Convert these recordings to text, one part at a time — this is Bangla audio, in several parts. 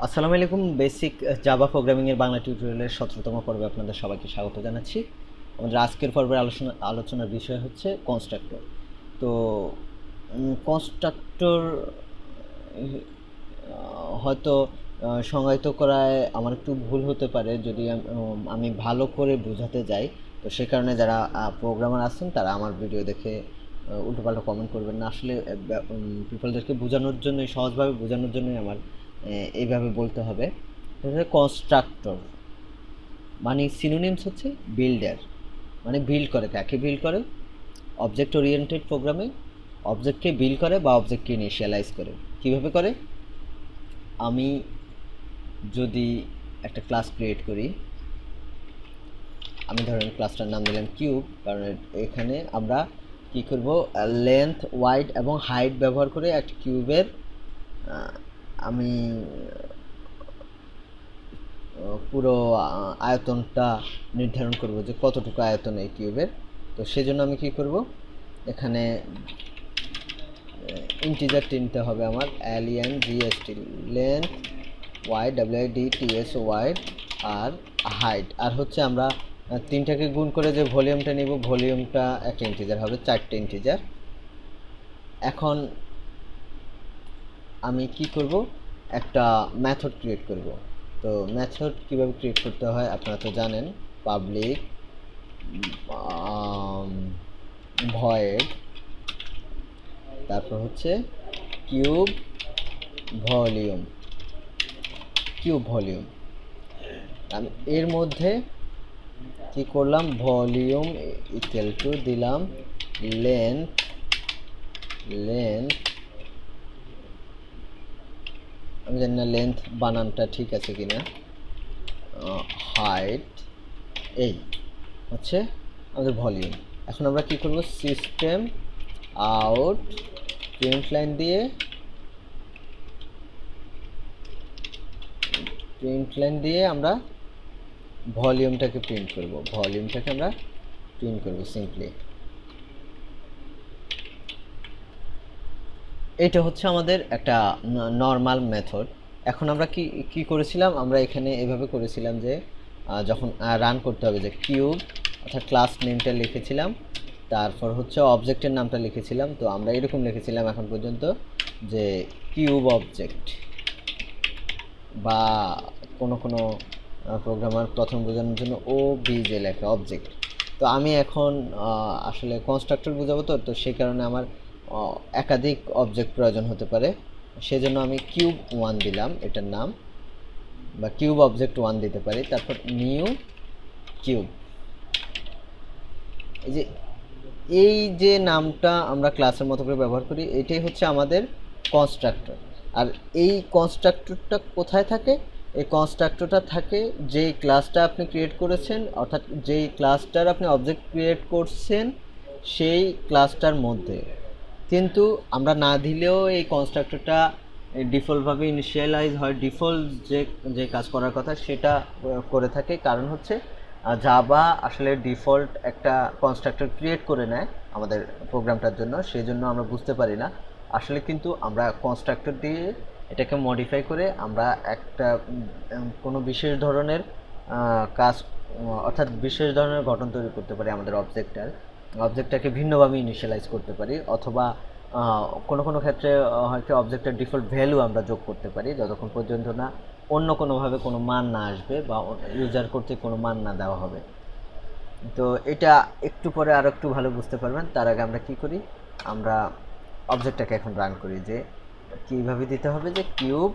আসসালামু আলাইকুম। বেসিক জাভা প্রোগ্রামিং এর বাংলা টিউটোরিয়ালের 17তম পর্বে আপনাদের সবাইকে স্বাগত জানাচ্ছি। আমাদের আজকের পর্বের আলোচনার বিষয় হচ্ছে কনস্ট্রাক্টর। তো কনস্ট্রাক্টর হয়তো সংজ্ঞায়িত করায় আমার একটু ভুল হতে পারে যদি আমি ভালো করে বোঝাতে যাই। তো সে কারণে যারা প্রোগ্রামার আছেন তারা আমার ভিডিও দেখে উল্টোপাল্টা কমেন্ট করবেন না। আসলে পিপলদেরকে বোঝানোর জন্য, সহজভাবে বোঝানোর জন্যই আমার এইভাবে বলতে হবে। কনস্ট্রাক্টর মানে সিনোনিমস হচ্ছে বিল্ডার, মানে বিল্ড করে। কাকে বিল্ড করে? অবজেক্ট ওরিয়েন্টেড প্রোগ্রামে অবজেক্টকে বিল্ড করে বা অবজেক্টকে ইনিশিয়ালাইজ করে। কিভাবে করে? আমি যদি একটা ক্লাস ক্রিয়েট করি, আমি ধরেন ক্লাসটার নাম দিলাম কিউব, কারণ এখানে আমরা কি করব, লেন্থ, ওয়াইড এবং হাইট ব্যবহার করে একটা কিউবের আমি পুরো আয়তনটা নির্ধারণ করব যে কতটুকু আয়তন এই কিউবের। তো সেজন্য আমি কি করব, এখানে ইন্টিজার নিতে হবে আমার, LENGST, লেন্থ, WIDTS, আর হাইট, আর হচ্ছে আমরা তিনটাকে গুণ করে যে ভলিউমটা নিব, ভলিউমটা একটা ইন্টিজার হবে, 4টে ইন্টিজার। এখন আমি কি করব, একটা মেথড ক্রিয়েট করব। তো মেথড কিভাবে ক্রিয়েট করতে হয় আপনারা তো জানেন। পাবলিক ভয়েড, তারপর হচ্ছে কিউব ভলিউম, আমি এর মধ্যে কি করলাম, ভলিউম ইকুয়াল টু দিলাম লেন্থ, আমি জানি না লেন্থ বানানটা ঠিক আছে কিনা, হাইট, এই হচ্ছে আমাদের ভলিউম। এখন আমরা কি করব, সিস্টেম আউট প্রিন্ট লাইন দিয়ে আমরা ভলিউমটাকে প্রিন্ট করব, সিম্পলি। এটা হচ্ছে আমাদের একটা নর্মাল মেথড। এখন আমরা কি কি করেছিলাম, আমরা এখানে এভাবে করেছিলাম যে যখন রান করতে হবে, যে কিউব অর্থাৎ ক্লাস নেমটা লিখেছিলাম, তারপর হচ্ছে অবজেক্টের নামটা লিখেছিলাম। তো আমরা এরকম লিখেছিলাম এখন পর্যন্ত যে কিউব অবজেক্ট, বা কোনো প্রোগ্রামার প্রথম বোঝানোর জন্য OBJ লেখে, অবজেক্ট। তো আমি এখন আসলে কনস্ট্রাক্টর বোঝাবো, তো সেই কারণে আমার একাধিক অবজেক্ট প্রয়োজন হতে পারে। সেজন্য আমি কিউব 1 দিলাম এটার নাম, বা কিউব অবজেক্ট 1 দিতে পারি। তারপর নিউ কিউব, এই যে নামটা আমরা ক্লাসের মতো করে ব্যবহার করি, এটাই হচ্ছে আমাদের কনস্ট্রাক্টর। আর এই কনস্ট্রাক্টরটা কোথায় থাকে? এই কনস্ট্রাক্টরটা থাকে যেই ক্লাসটা আপনি ক্রিয়েট করেছেন, অর্থাৎ যেই ক্লাসটার আপনি অবজেক্ট ক্রিয়েট করছেন সেই ক্লাসটার মধ্যে। কিন্তু আমরা না দিলেও এই কনস্ট্রাক্টরটা ডিফল্টভাবে ইনিশিয়ালাইজ হয়, ডিফল্ট যে যে কাজ করার কথা সেটা করে থাকে। কারণ হচ্ছে জাভা আসলে ডিফল্ট একটা কনস্ট্রাক্টর ক্রিয়েট করে নেয় আমাদের প্রোগ্রামটার জন্য, সেই জন্য আমরা বুঝতে পারি না। আসলে কিন্তু আমরা কনস্ট্রাক্টর দিয়ে এটাকে মডিফাই করে আমরা একটা কোনো বিশেষ ধরনের কাজ, অর্থাৎ বিশেষ ধরনের গঠন তৈরি করতে পারি আমাদের অবজেক্টটাকে ভিন্নভাবে ইনিশিয়ালাইজ করতে পারি, অথবা কোনো ক্ষেত্রে হয়তো অবজেক্টের ডিফল্ট ভ্যালু আমরা যোগ করতে পারি, যতক্ষণ পর্যন্ত না অন্য কোনোভাবে কোনো মান না আসবে বা ইউজার কর্তৃক কোনো মান না দেওয়া হবে। তো এটা একটু পরে আরও একটু ভালো বুঝতে পারবেন। তার আগে আমরা কি করি, আমরা অবজেক্টটাকে এখন রান করি, যে কীভাবে দিতে হবে, যে কিউব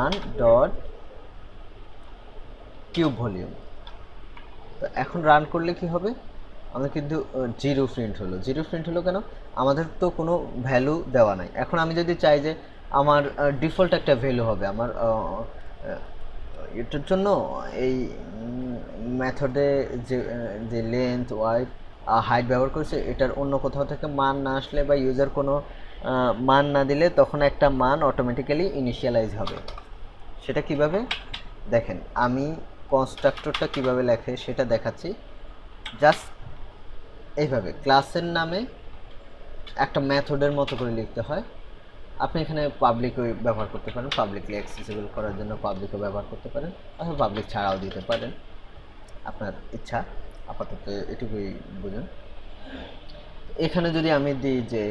1 ডট কিউব ভলিউম। তো এখন রান করলে কি হবে, আমাদের কিন্তু জিরো প্রিন্ট হলো কেন? আমাদের তো কোনো ভ্যালু দেওয়া নাই। এখন আমি যদি চাই যে আমার ডিফল্ট একটা ভ্যালু হবে, আমার এটার জন্য এই মেথডে যে লেন্থ, ওয়াইড, হাইট ব্যবহার করেছে, এটার অন্য কোথাও থেকে মান না আসলে বা ইউজার কোনো মান না দিলে তখন একটা মান অটোমেটিক্যালি ইনিশিয়ালাইজ হবে। সেটা কিভাবে দেখেন, আমি কনস্ট্রাক্টরটা কিভাবে লেখে সেটা দেখাচ্ছি। জাস্ট এইভাবে ক্লাসের নামে একটা মেথডের মতো করে লিখতে হয়, আপনি এখানে পাবলিকও ব্যবহার করতে পারেন, পাবলিকলি অ্যাক্সেসিবল করার জন্য পাবলিকও ব্যবহার করতে পারেন, অথবা পাবলিক ছাড়াও দিতে পারেন, আপনার ইচ্ছা। আপাতত এটুকুই বুঝুন। এখানে যদি আমি দিই যে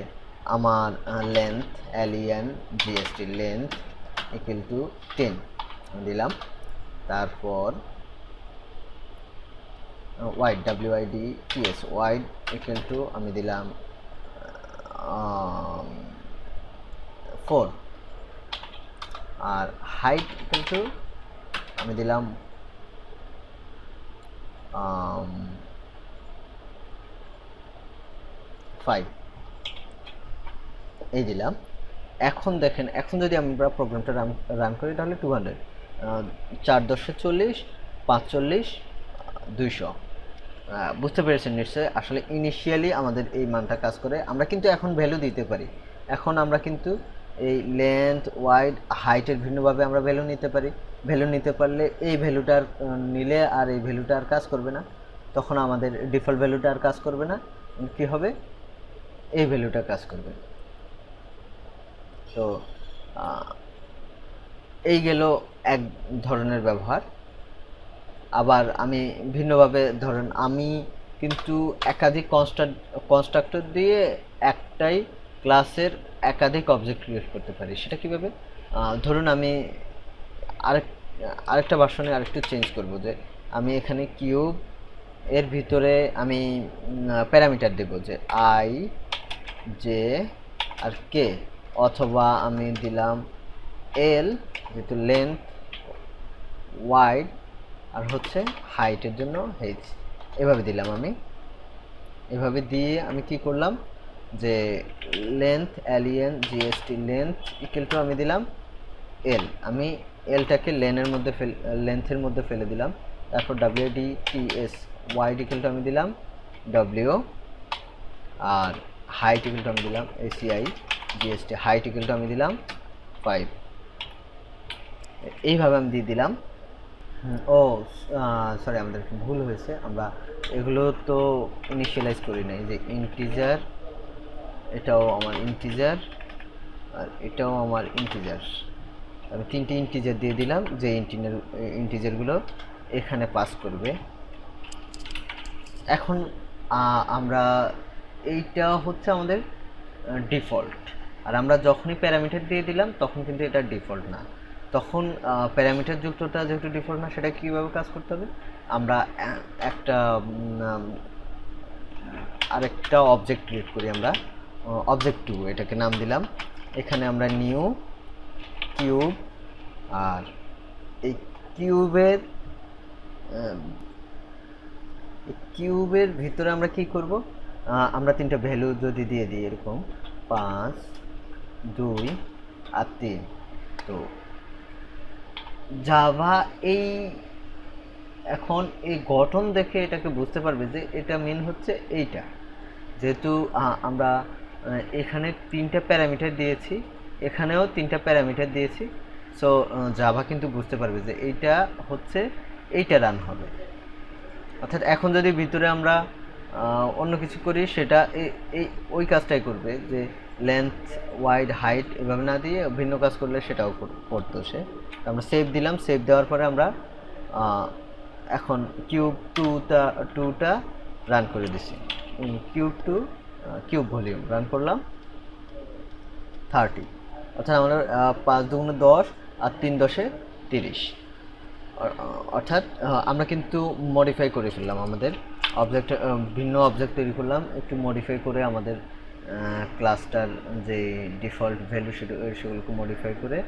আমার length LEN GST length equal to 10 দিলাম, তারপর wide WIDTS wide equal to আমি দিলাম 4, আর হাইট ইকুয়াল টু আমি দিলাম 5, এই দিলাম। এখন দেখেন, এখন যদি আমরা প্রোগ্রামটা রান করি তাহলে 200, 4 10 40, 5 40, 200। বুঝতে পেরেছেন নিশ্চয়ই? আসলে ইনিশিয়ালি আমাদের এই মানটা কাজ করে। আমরা কিন্তু এখন ভ্যালু দিতে পারি। এখন আমরা কিন্তু এই লেন্থ ওয়াইড হাইটের ভিন্নভাবে আমরা ভ্যালু নিতে পারি। ভ্যালু নিতে পারলে এই ভ্যালুটার নিলে আর এই ভ্যালুটা আর কাজ করবে না, তখন আমাদের ডিফল্ট ভ্যালুটা আর কাজ করবে না, কি হবে, এই ভ্যালুটা কাজ করবে। তো এই গেল এক ধরনের ব্যবহার। আবার আমি ভিন্নভাবে, ধরেন আমি কিন্তু একাধিক কনস্ট্রাক্টর দিয়ে একটাই ক্লাসের একাধিক অবজেক্ট ক্রিয়েট করতে পারি। সেটা কীভাবে? ধরুন আমি আরেকটা ভার্সনে আরেকটু চেঞ্জ করব, যে আমি এখানে কিউব এর ভিতরে আমি প্যারামিটার দেব যে I J আর K, অথবা আমি দিলাম L যেহেতু লেন্থ ওয়াইড আর হচ্ছে হাইটের জন্য H, এভাবে দিলাম। আমি এভাবে দিয়ে আমি কি করলাম, যে length LEN GST length equal to আমি দিলাম L, আমি এলটাকে লেন্থের মধ্যে ফেলে দিলাম। তারপর WIDTS ওয়াইড ইকুয়াল টু আমি দিলাম W, R height equal to আমি দিলাম ACI GST height equal to আমি দিলাম 5, এইভাবে আমি দিয়ে দিলাম। ও সরি, আমাদের একটু ভুল হয়েছে, আমরা এগুলো তো ইনিশিয়ালাইজ করি নাই। যে ইন্টিজার, এটাও আমার ইন্টিজার আর এটাও আমার ইন্টিজার, আমি 3টি ইন্টিজার দিয়ে দিলাম, যে ইন্টিজারগুলো এখানে পাস করবে। এখন আমরা এইটা হচ্ছে আমাদের ডিফল্ট, আর আমরা যখনই প্যারামিটার দিয়ে দিলাম তখন কিন্তু এটা ডিফল্ট না। তখন প্যারামিটার যুক্তটা যেহেতু ডিফল্ট না, সেটা কীভাবে কাজ করতে হবে, আমরা আরেকটা অবজেক্ট ক্রিয়েট করি। আমরা অবজেক্ট 2 এটাকে নাম দিলাম। এখানে আমরা নিউ কিউব, আর এই কিউবের ভিতরে আমরা কি করব, আমরা 3টা ভ্যালু যদি দিয়ে দিই, এরকম 5 2 আর 3। তো জাভা এখন এই গঠন দেখে এটাকে বুঝতে পারবে যে এটা মেন হচ্ছে এইটা, যেহেতু আমরা এখানে 3টা প্যারামিটার দিয়েছি, এখানেও 3টা প্যারামিটার দিয়েছি। সো জাভা কিন্তু বুঝতে পারবে যে এইটা হচ্ছে এইটা রান হবে। অর্থাৎ এখন যদি ভিতরে আমরা অন্য কিছু করি, সেটা ওই কাজটাই করবে, যে লেন্থ ওয়াইড হাইট এভাবে না দিয়ে ভিন্ন কাজ করলে সেটাও করতো সে। আমরা সেভ দিলাম, সেভ দেওয়ার পরে আমরা এখন কিউবটা রান করে দিছি। কিউব ভলিউম রান করলাম 30, অর্থাৎ আমরা 5 দুগুণে 10 আর 3 10 30, অর্থাৎ আমরা কিন্তু মডিফাই করে ফেললাম আমাদের অবজেক্ট, ভিন্ন অবজেক্ট তৈরি করলাম, একটু মডিফাই করে আমাদের ক্লাসটার যে ডিফল্ট ভ্যালু সেগুলোকে মডিফাই করে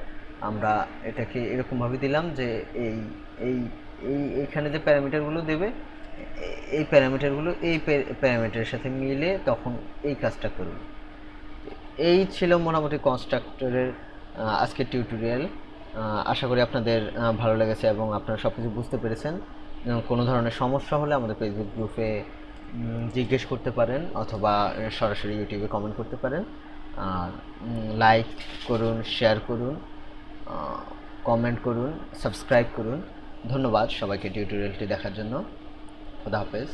আমরা এটাকে এরকমভাবে দিলাম যে এইখানে যে প্যারামিটারগুলো দেবে, এই প্যারামিটারগুলো এই প্যারামিটারের সাথে মিলে তখন এই কাজটা করবে। এই ছিল মোটামুটি কনস্ট্রাক্টরের আজকের টিউটোরিয়াল। আশা করি আপনাদের ভালো লেগেছে এবং আপনারা সব কিছু বুঝতে পেরেছেন। কোনো ধরনের সমস্যা হলে আমাদের ফেসবুক গ্রুপে জিজ্ঞেস করতে পারেন, অথবা সরাসরি ইউটিউবে কমেন্ট করতে পারেন। আর লাইক করুন, শেয়ার করুন, কমেন্ট করুন, সাবস্ক্রাইব করুন। ধন্যবাদ সবাইকে টিউটোরিয়ালটি দেখার জন্য। খোদা হাফেজ।